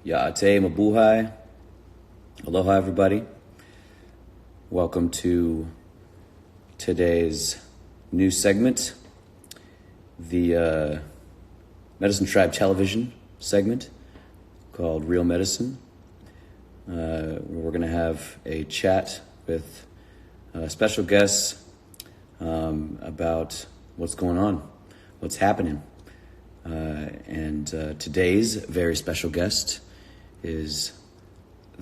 Ya'ate Mabuhay. Aloha, everybody. Welcome to today's new segment, the Medicine Tribe television segment called Real Medicine. We're going to have a chat with special guests about what's going on, what's happening. And today's very special guest is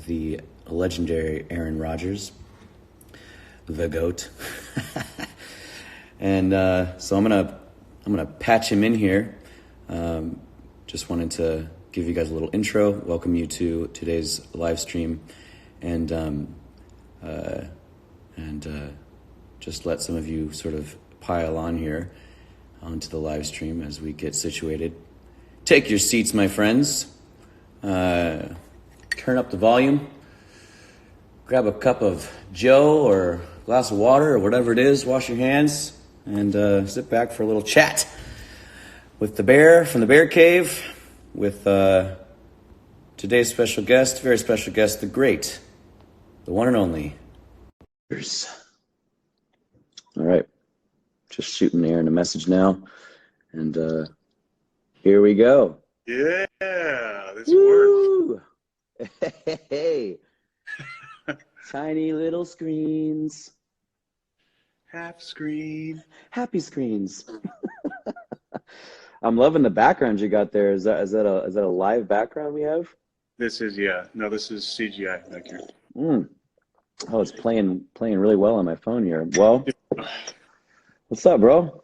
the legendary Aaron Rodgers, the GOAT. And so I'm gonna patch him in here. Just wanted to give you guys a little intro, welcome you to today's live stream, and just let some of you sort of pile on here onto the live stream as we get situated. Take your seats, my friends. Turn up the volume. Grab a cup of Joe or a glass of water or whatever it is. Wash your hands and sit back for a little chat with the bear from the Bear Cave, with today's special guest, very special guest, the great, the one and only. All right. Just shooting Aaron a message now, and here we go. Yeah, this works. Hey, tiny little screens, Half screen, happy screens. I'm loving the background you got there. Is that a live background we have? This is this is CGI back here. Oh, it's playing really well on my phone here. Well. What's up, bro?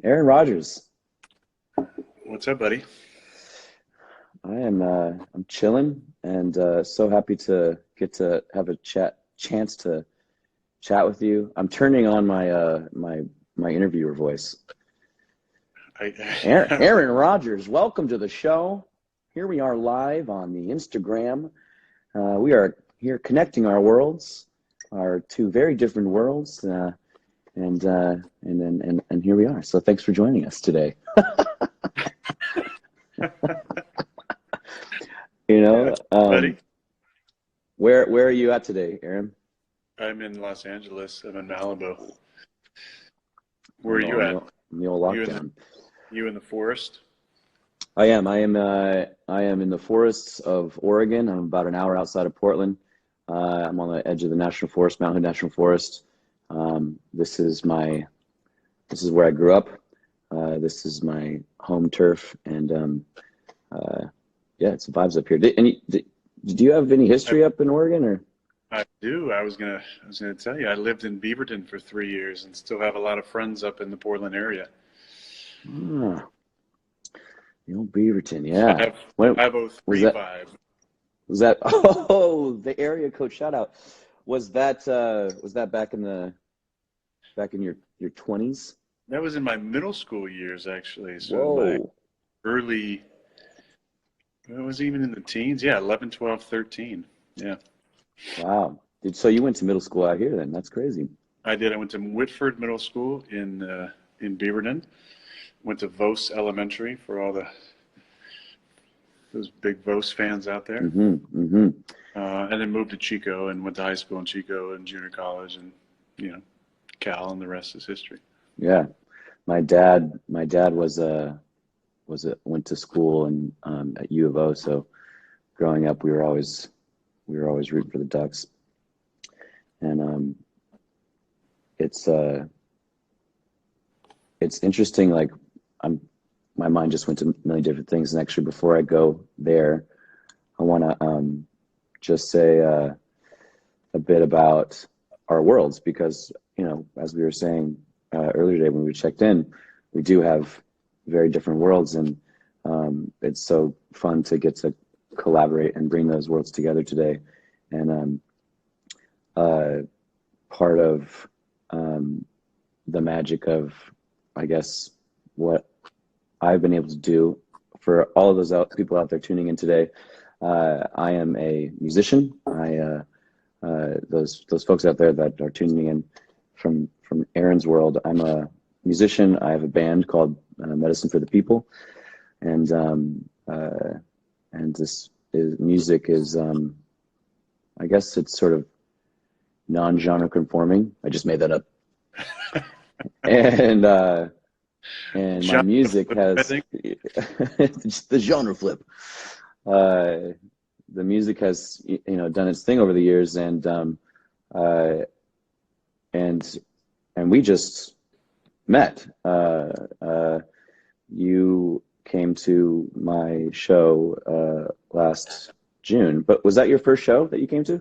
Aaron Rodgers. What's up, buddy? I'm chilling and so happy to get to have a chance to chat with you. I'm turning on my interviewer voice. Aaron Rodgers, welcome to the show. Here we are live on the Instagram. We are here connecting our worlds, our two very different worlds. And here we are. So thanks for joining us today. Where are you at today, Aaron? I'm in Los Angeles. I'm in Malibu. Where are you at? In the old lockdown. You in the forest? I am in the forests of Oregon. I'm about an hour outside of Portland. I'm on the edge of the National Forest, Mount Hood National Forest. This is where I grew up. This is my home turf, and it's vibes up here. Do you have any history up in Oregon, or? I do. I was gonna tell you, I lived in Beaverton for 3 years, and still have a lot of friends up in the Portland area. The old Beaverton, yeah. I have 503 vibe. Was that? Oh, the area code shout out. Was that back in your 20s? That was in my middle school years, actually. So whoa. My early, it was even in the teens. Yeah, 11, 12, 13. Yeah. Wow. So you went to middle school out here then? That's crazy. I did. I went to Whitford Middle School in Beaverton. Went to Vos Elementary for all those big Vos fans out there. Mm-hmm. And then moved to Chico and went to high school in Chico and junior college and, Cal, and the rest is history. Yeah. My dad went to school and at U of O, so growing up we were always rooting for the Ducks. And it's interesting, like my mind just went to a million different things, and actually before I go there, I want to just say a bit about our worlds, because as we were saying earlier today when we checked in, we do have very different worlds, and it's so fun to get to collaborate and bring those worlds together today. And part of the magic of, I guess, what I've been able to do for all of those people out there tuning in today. I am a musician. Those folks out there that are tuning in from Aaron's world, I'm a musician. I have a band called Medicine for the People, and this is music is I guess it's sort of non-genre conforming. I just made that up. And my John, music I has think. it's the genre flip. Uh, the music has done its thing over the years, uh, and we just met. You came to my show last June, but was that your first show that you came to?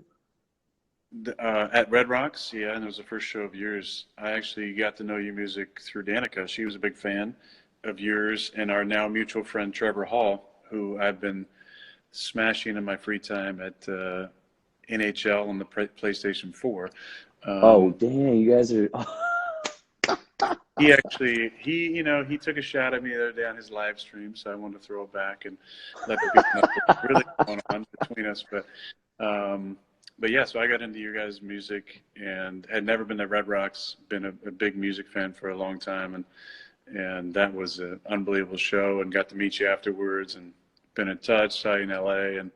At Red Rocks, yeah, and it was the first show of yours. I actually got to know your music through Danica. She was a big fan of yours and our now mutual friend Trevor Hall, who I've been smashing in my free time at NHL on the PlayStation 4. Oh, Um, dang, you guys are. he actually, he took a shot at me the other day on his live stream, so I wanted to throw it back and let the people know what's really going on between us. Um, but yeah, so I got into your guys' music and had never been to Red Rocks, been a big music fan for a long time, and that was an unbelievable show, and got to meet you afterwards, and been in touch, saw you in LA, and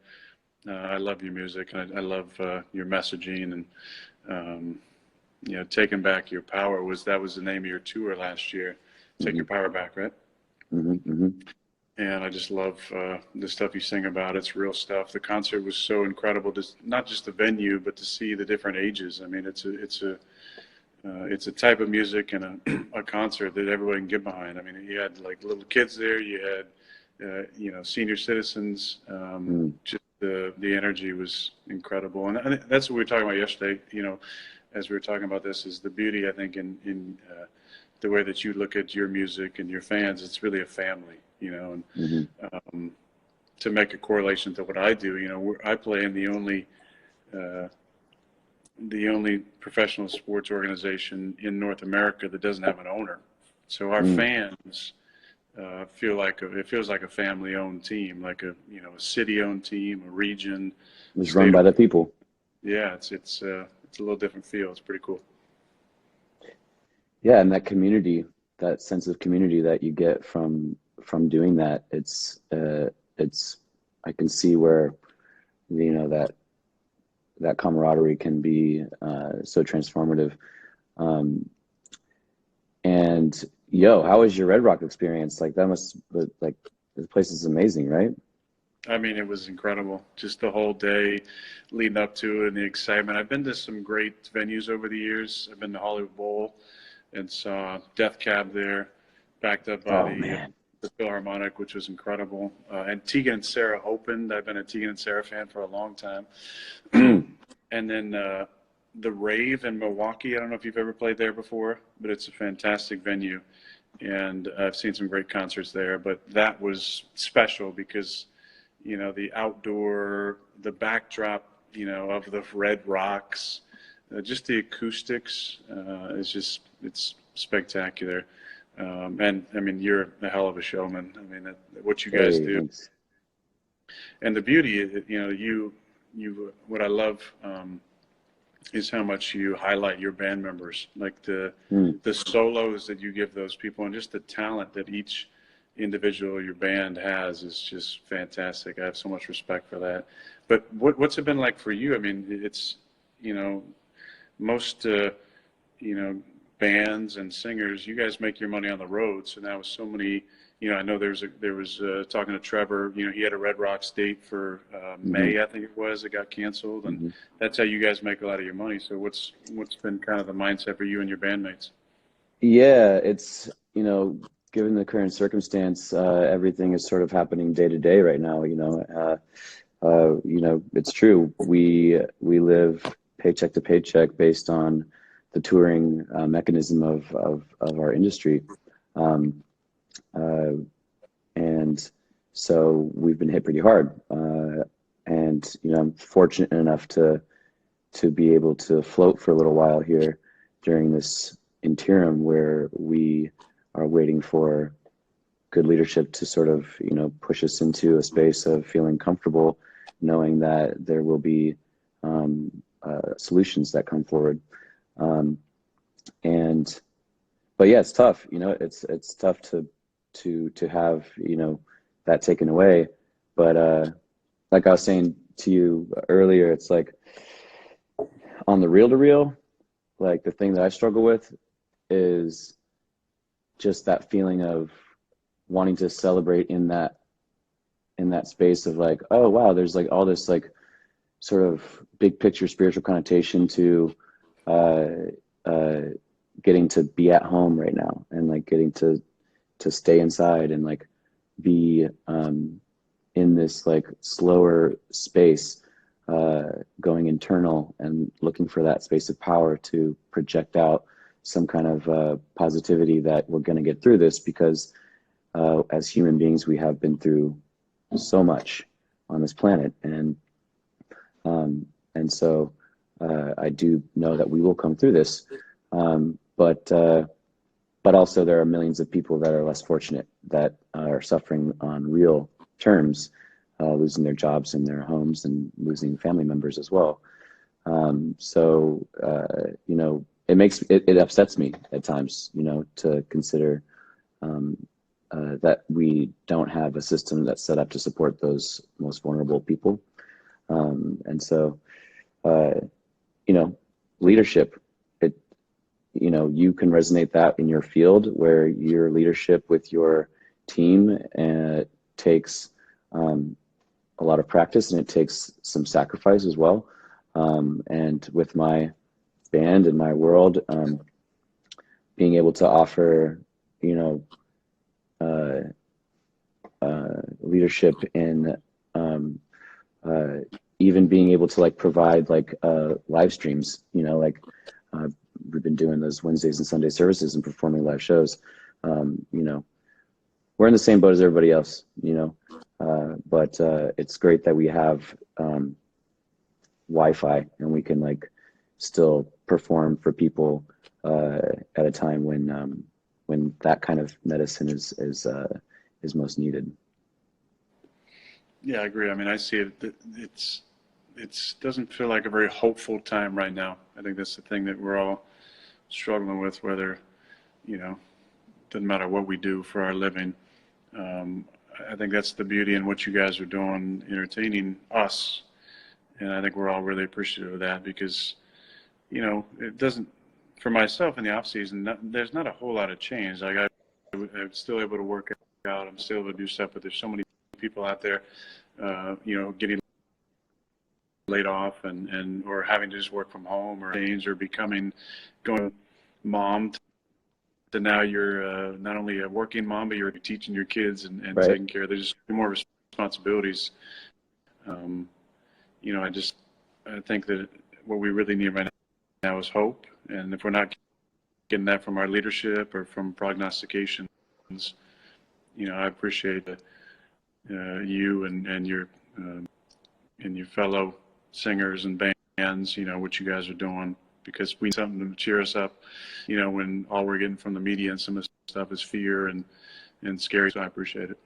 I love your music, and I love your messaging, and um, taking back your power was the name of your tour last year. Take Hmm. your power back, right? Hmm. Hmm. And I just love the stuff you sing about. It's real stuff. The concert was so incredible. Not just the venue, but to see the different ages. I mean, it's a type of music and a concert that everyone can get behind. I mean, you had like little kids there. You had senior citizens. Just the energy was incredible, and that's what we were talking about yesterday. As we were talking about this, is the beauty, I think, in the way that you look at your music and your fans. It's really a family, and Hmm. um, to make a correlation to what I do, I play in uh, the only professional sports organization in North America that doesn't have an owner. So our Mm. fans it feels like a family-owned team, like a city-owned team, a region, It's run state. by the people. Yeah, it's a little different feel. It's pretty cool. Yeah, and that community, that sense of community that you get from doing that, it's I can see where that camaraderie can be so transformative. Um, and how was your Red Rock experience? Like that must like the place is amazing, right? I mean, it was incredible. Just the whole day leading up to it and the excitement. I've been to some great venues over the years. I've been to Hollywood Bowl and saw Death Cab there, backed up by Oh the man. Philharmonic, which was incredible. And Tegan and Sarah opened. I've been a Tegan and Sarah fan for a long time. Mm. And then the Rave in Milwaukee. I don't know if you've ever played there before, but it's a fantastic venue. And I've seen some great concerts there. But that was special because the outdoor, the backdrop, of the red rocks, just the acoustics it's spectacular. And I mean, you're a hell of a showman. I mean, what you guys Hey, do, thanks. and the beauty, what I love is how much you highlight your band members, like Mm. the solos that you give those people, and just the talent that each individual your band has is just fantastic. I have so much respect for that. But what's it been like for you? I mean, it's you know most you know bands and singers, you guys make your money on the road. So now with so many, I know there was talking to Trevor. He had a Red Rocks date for Hmm. May, I think it was. It got canceled, and Hmm. that's how you guys make a lot of your money. So what's been kind of the mindset for you and your bandmates? Yeah, it's given the current circumstance, everything is sort of happening day to day right now. It's true. We live paycheck to paycheck based on the touring mechanism of our industry, um, uh, and so we've been hit pretty hard. And I'm fortunate enough to be able to float for a little while here during this interim where we are waiting for good leadership to sort of push us into a space of feeling comfortable knowing that there will be solutions that come forward. um, and but yeah, it's tough. It's tough to have that taken away. But like I was saying to you earlier, it's like on the reel to reel, like the thing that I struggle with is just that feeling of wanting to celebrate in that space of like, oh wow, there's like all this like sort of big picture spiritual connotation to uh, uh, getting to be at home right now, and like getting to stay inside and like be in this like slower space, going internal and looking for that space of power to project out some kind of positivity that we're going to get through this, because as human beings we have been through so much on this planet, um, and so I do know that we will come through this, but also there are millions of people that are less fortunate, that are suffering on real terms, losing their jobs and their homes and losing family members as well. So you know, it upsets me at times, you know, to consider um, that we don't have a system that's set up to support those most vulnerable people. And so, uh, you know, leadership, it, you know, you can resonate that in your field where your leadership with your team takes a lot of practice, and it takes some sacrifice as well. And with my band and my world, being able to offer, you know, leadership in uh, even being able to like provide like live streams, you know, like uh, we've been doing those Wednesdays and Sunday services and performing live shows. You know, we're in the same boat as everybody else, you know, but it's great that we have Wi-Fi and we can like still perform for people at a time when that kind of medicine is most needed. Yeah, I agree. I mean, I see it. It's doesn't feel like a very hopeful time right now. I think that's the thing that we're all struggling with. Whether you know, doesn't matter what we do for our living. Um, I think that's the beauty in what you guys are doing, entertaining us, and I think we're all really appreciative of that because you know it doesn't. For myself in the off season, there's not a whole lot of change. Like I'm still able to work out. I'm still able to do stuff, but there's so many people out there, you know, getting laid off and or having to just work from home or change or becoming going mom to now you're not only a working mom but you're teaching your kids and Right. taking care of there's more responsibilities. um, you know, I think that what we really need right now is hope, and if we're not getting that from our leadership or from prognostications, you know, I appreciate you and your fellow singers and bands, you know, what you guys are doing, because we need something to cheer us up, you know, when all we're getting from the media and some of the stuff is fear and scary. So I appreciate it.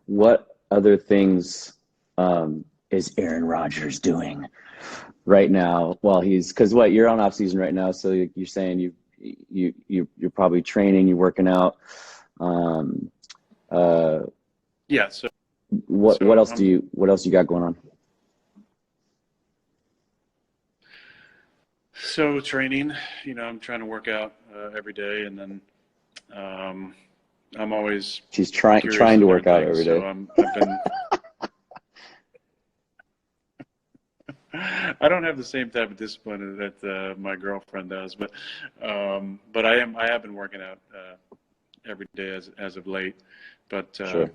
What other things is Aaron Rodgers doing right now? Well, because what, you're on off season right now, so you're saying you're probably training, you're working out. Um, uh, Yeah. So what else you got going on? So training, you know, I'm trying to work out every day, and then I'm always She's curious trying to of work different out things. every So day. I've been. I don't have the same type of discipline that my girlfriend does, but I have been working out every day as of late. But Sure.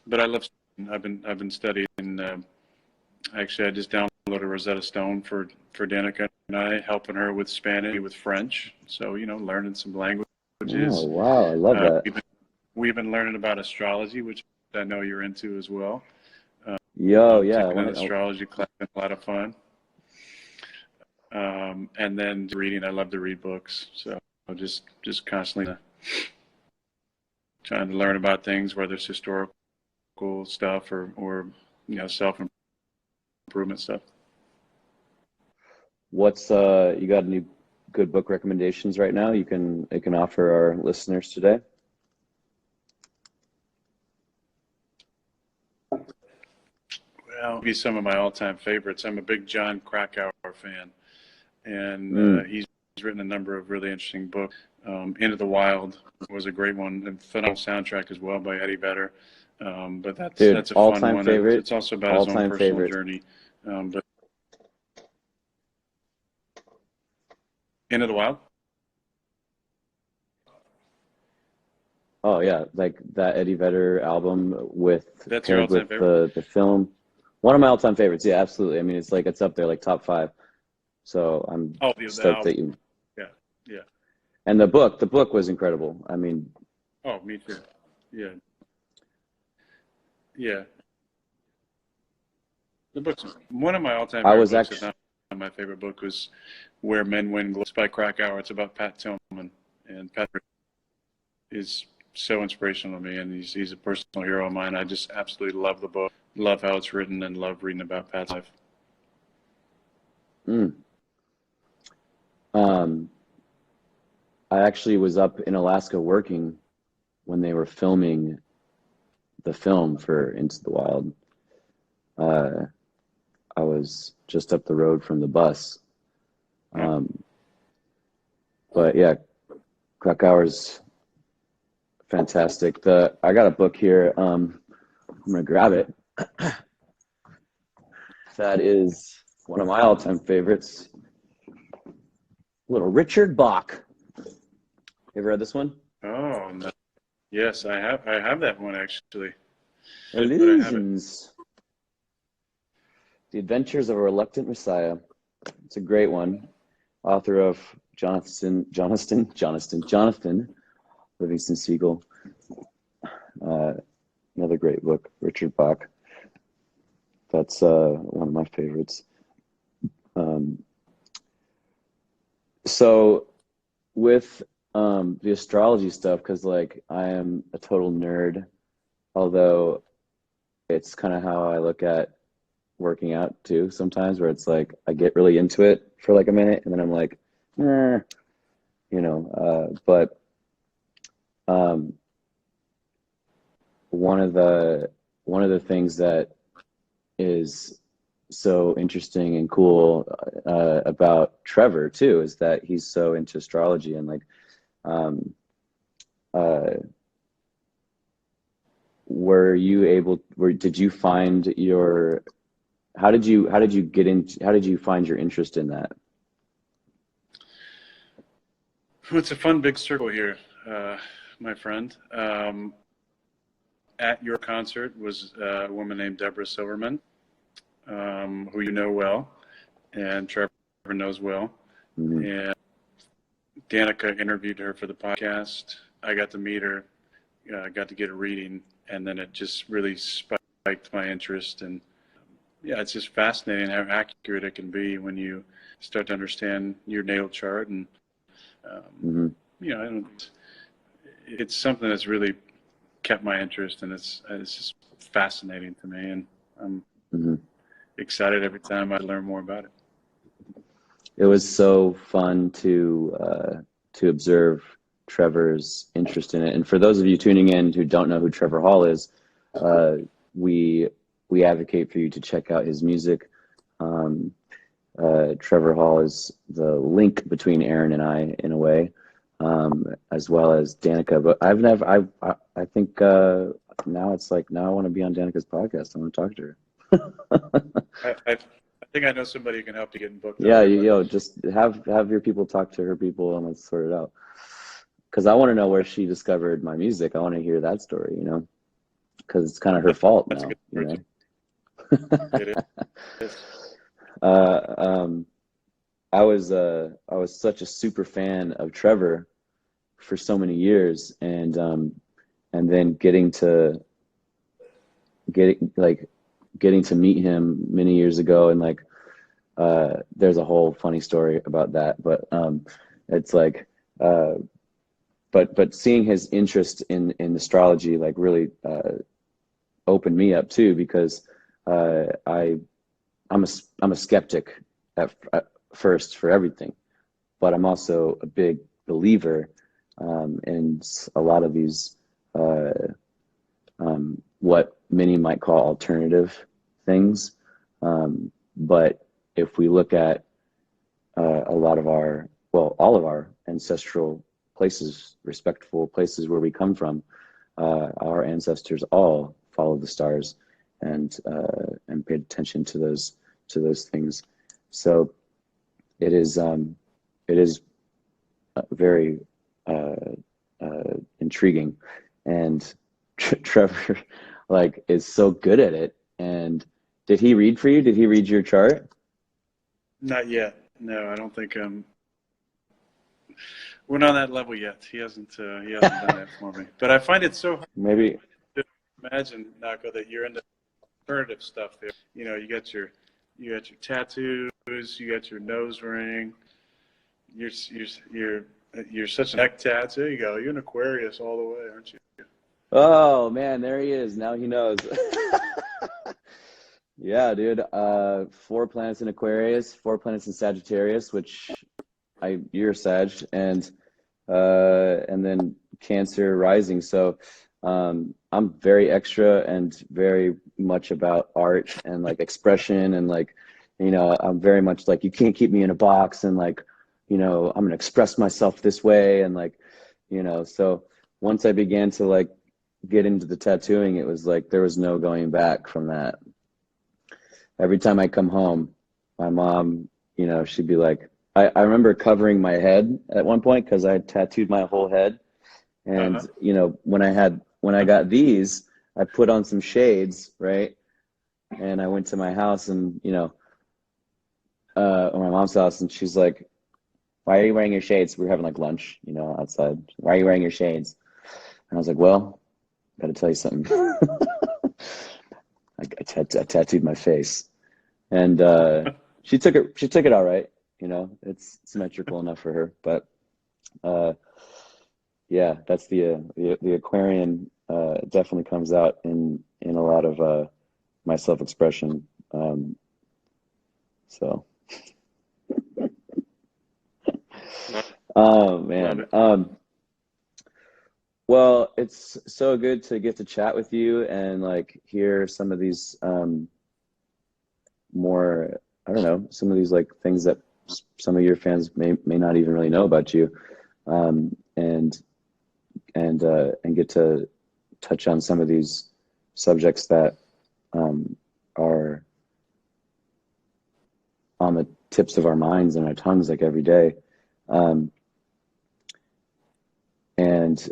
but I love. I've been studying. Actually, I just downloaded Rosetta Stone for Danica and I, helping her with Spanish, with French. So you know, learning some Oh languages. wow, I love Uh, that. we've been learning about astrology, which I know you're into as well. Yo, yeah, Taking an astrology class, been a lot of fun. And then reading, I love to read books. So just constantly trying to learn about things, whether it's historical stuff or you know, self improvement stuff. what's you got any good book recommendations right now you can offer our listeners today? be some of my all-time favorites. I'm a big John Krakauer fan, and he's written a number of really interesting books. Into the Wild was a great one, and phenomenal soundtrack as well by Eddie Vedder. But that's a fun one. Favorite. It's also about his own personal journey. But Into the Wild. Oh yeah, like that Eddie Vedder album That's your all-time favorite? The film. One of my all-time favorites. Yeah, absolutely. I mean, it's up there, like top 5. So I'm stoked that you. Yeah. And the book was incredible. I mean. Oh, me too. Yeah. Yeah. The book's one of my all-time favorite books. If not my favorite book was Where Men Win Glory by Krakauer. It's about Pat Tillman, and Pat is so inspirational to me, and he's a personal hero of mine. I just absolutely love the book, love how it's written, and love reading about Pat's life. I actually was up in Alaska working when they were filming the film for Into the Wild. I was just up the road from the bus. But yeah, Krakauer's fantastic. I got a book here. I'm gonna grab it. That is one of my all-time favorites. Little Richard Bach. You ever read this one? Oh, no. Yes, I have. I have that one actually. Illusions. The Adventures of a Reluctant Messiah. It's a great one. Author of Jonathan Livingston Seagull. Another great book, Richard Bach. That's one of my favorites. So with the astrology stuff, because like I am a total nerd, although it's kind of how I look at working out too sometimes, where it's like I get really into it for like a minute and then I'm like, but one of the things that is so interesting and cool about Trevor too is that he's so into astrology, and like did you find your how did you find your interest in that? It's a fun big circle here, my friend. At your concert was a woman named Deborah Silverman, who you know well, and Trevor knows well. Mm-hmm. And Danica interviewed her for the podcast. I got to meet her, got to get a reading, and then it just really spiked my interest. And yeah, it's just fascinating how accurate it can be when you start to understand your natal chart. And it's something that's really kept my interest, and it's just fascinating to me, and I'm excited every time I learn more about it. It was so fun to observe Trevor's interest in it. And for those of you tuning in who don't know who Trevor Hall is, we advocate for you to check out his music. Trevor Hall is the link between Aaron and I in a way, as well as Danica. But I think now it's like, now I want to be on Danica's podcast. I want to talk to her. I think I know somebody who can help you get booked. Yeah, just have your people talk to her people and let's sort it out. Because I want to know where she discovered my music. I want to hear that story, because it's kind of her fault now, It is. I was such a super fan of Trevor for so many years, and then getting to meet him many years ago, and like there's a whole funny story about that, but it's like but seeing his interest in astrology like really opened me up too, because I'm a skeptic at first for everything, but I'm also a big believer in a lot of these what many might call alternative things, But if we look at a lot of our, well, all of our ancestral places, respectful places where we come from, our ancestors all followed the stars and paid attention to those things. So it is very intriguing, and Trevor like is so good at it. And did he read for you? Did he read your chart? Not yet. No, I don't think we're not on that level yet. He hasn't done that for me. But I find it so hard Maybe. to imagine, Nahko, that you're into alternative stuff there. You know, you got your tattoos, you got your nose ring, you're such an neck tattoo. There you go. You're an Aquarius all the way, aren't you? Oh man, there he is. Now he knows. Yeah, dude. 4 planets in Aquarius, 4 planets in Sagittarius, which you're Sag, and then Cancer rising. So I'm very extra and very much about art and like expression, and like, I'm very much like, you can't keep me in a box, and like, I'm gonna express myself this way, and like, so once I began to like get into the tattooing, it was like there was no going back from that. Every time I come home, my mom, she'd be like, I remember covering my head at one point because I had tattooed my whole head. And, Uh-huh. when I got these, I put on some shades, right? And I went to my house and, or my mom's house, and she's like, why are you wearing your shades? We were having like lunch, outside. Why are you wearing your shades? And I was like, well, got to tell you something. I tattooed my face, and she took it. She took it all right. It's symmetrical enough for her. But yeah, that's the Aquarian definitely comes out in a lot of my self-expression. So, oh Love man. it. Well, it's so good to get to chat with you and like hear some of these more, I don't know, some of these like things that some of your fans may not even really know about you, and and get to touch on some of these subjects that are on the tips of our minds and our tongues like every day. Um, and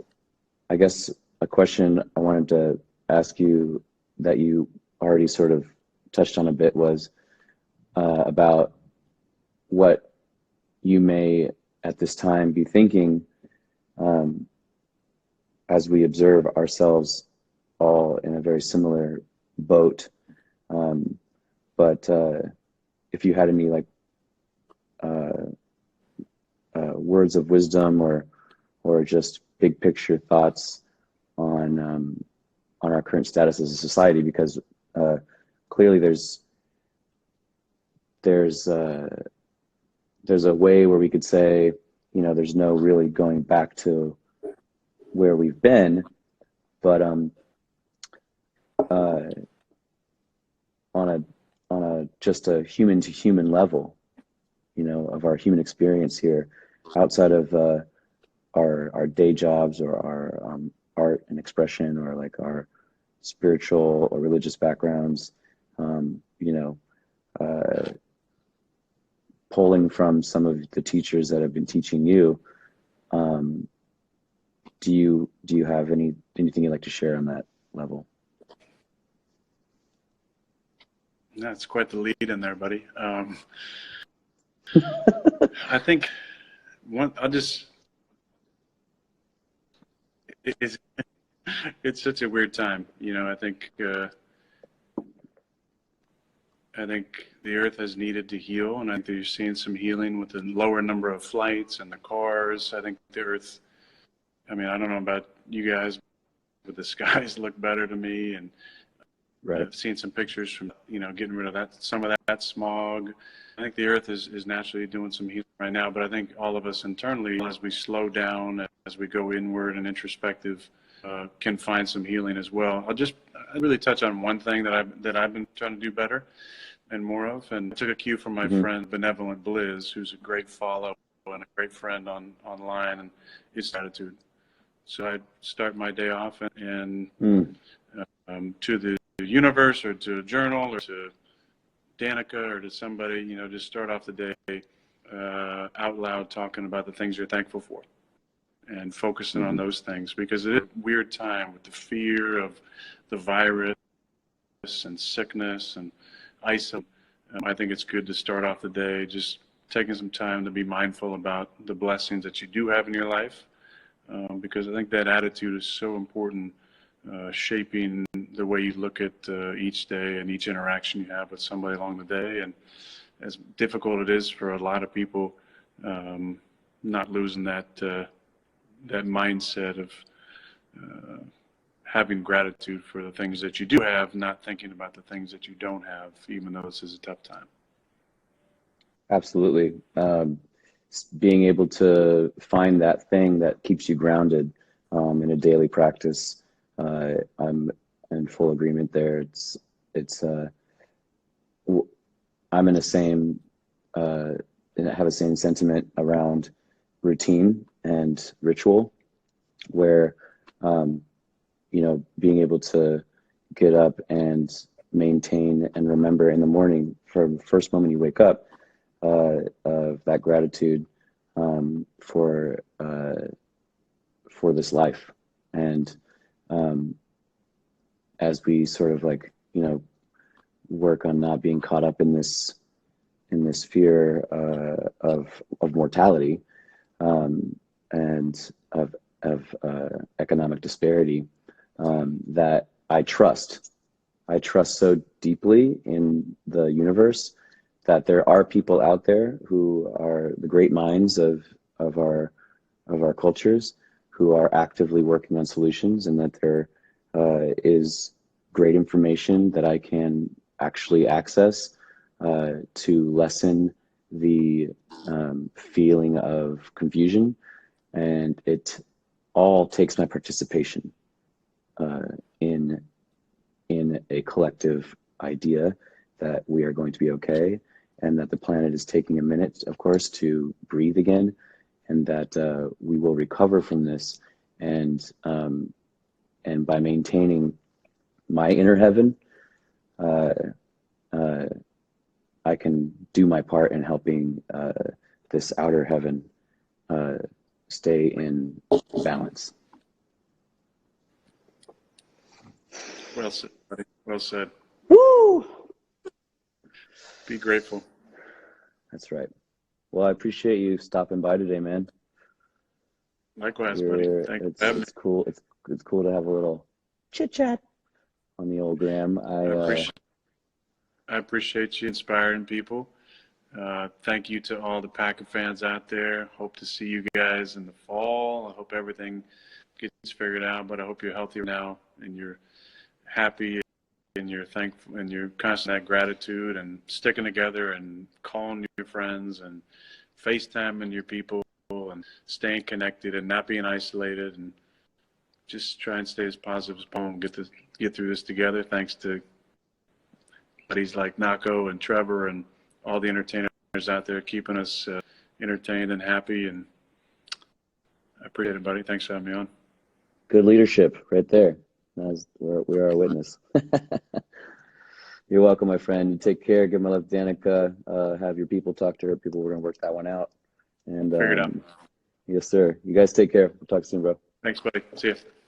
I guess a question I wanted to ask you that you already sort of touched on a bit was about what you may at this time be thinking, as we observe ourselves all in a very similar boat. But if you had any like uh, words of wisdom, or just big picture thoughts on our current status as a society, because clearly there's a way where we could say, there's no really going back to where we've been, but uh, on a just a human to human level, of our human experience here, outside of our day jobs, or our art and expression, or like our spiritual or religious backgrounds, um, you know, uh, pulling from some of the teachers that have been teaching you. Um, do you have anything you'd like to share on that level? That's quite the lead in there, buddy. I think I'll just, it's, it's such a weird time. I think the Earth has needed to heal, and I think you're seeing some healing with the lower number of flights and the cars. I think the Earth, I mean, I don't know about you guys, but the skies look better to me, and Right. I've seen some pictures from, getting rid of some of that smog. I think the Earth is naturally doing some healing right now, but I think all of us internally, as we slow down, as we go inward and introspective, can find some healing as well. I'll really touch on one thing that I've been trying to do better. and more of. And I took a cue from my Mm-hmm. friend Benevolent Blizz, who's a great follow and a great friend online, and his attitude. So I'd start my day off and Mm. to the universe or to a journal or to Danica or to somebody, just start off the day out loud talking about the things you're thankful for and focusing on Mm-hmm. those things, because it is a weird time with the fear of the virus and sickness and isolation. I think it's good to start off the day just taking some time to be mindful about the blessings that you do have in your life, because I think that attitude is so important, shaping the way you look at each day and each interaction you have with somebody along the day. And as difficult it is for a lot of people, not losing that mindset of having gratitude for the things that you do have, not thinking about the things that you don't have, even though this is a tough time. Absolutely. Being able to find that thing that keeps you grounded in a daily practice. I'm in full agreement there. I'm in the same, and I have the same sentiment around routine and ritual, where being able to get up and maintain and remember in the morning from the first moment you wake up, of that gratitude for this life. And as we sort of work on not being caught up in this fear of mortality, and of economic disparity, that I trust so deeply in the universe that there are people out there who are the great minds of our cultures, who are actively working on solutions, and that there is great information that I can actually access to lessen the feeling of confusion. And it all takes my participation in a collective idea that we are going to be okay, and that the planet is taking a minute, of course, to breathe again, and that we will recover from this. And by maintaining my inner heaven, I can do my part in helping this outer heaven stay in balance. Well said, buddy. Well said. Woo! Be grateful. That's right. Well, I appreciate you stopping by today, man. Likewise, buddy. Thanks for having me. It's cool. It's cool to have a little chit chat on the old gram. I appreciate you inspiring people. Thank you to all the Packer fans out there. Hope to see you guys in the fall. I hope everything gets figured out, but I hope you're healthy now and you're happy and you're thankful and you're constant at gratitude and sticking together and calling your friends and FaceTiming your people and staying connected and not being isolated, and just try and stay as positive as possible. Get through this together. Thanks to buddies like Nahko and Trevor and all the entertainers out there keeping us entertained and happy. And I appreciate it, buddy. Thanks for having me on. Good leadership right there. We are a witness. You're welcome, my friend. You take care. Give my love to Danica. Have your people talk to her. People, we're going to work that one out. And Figure it out. Yes, sir. You guys take care. We'll talk soon, bro. Thanks, buddy. See you.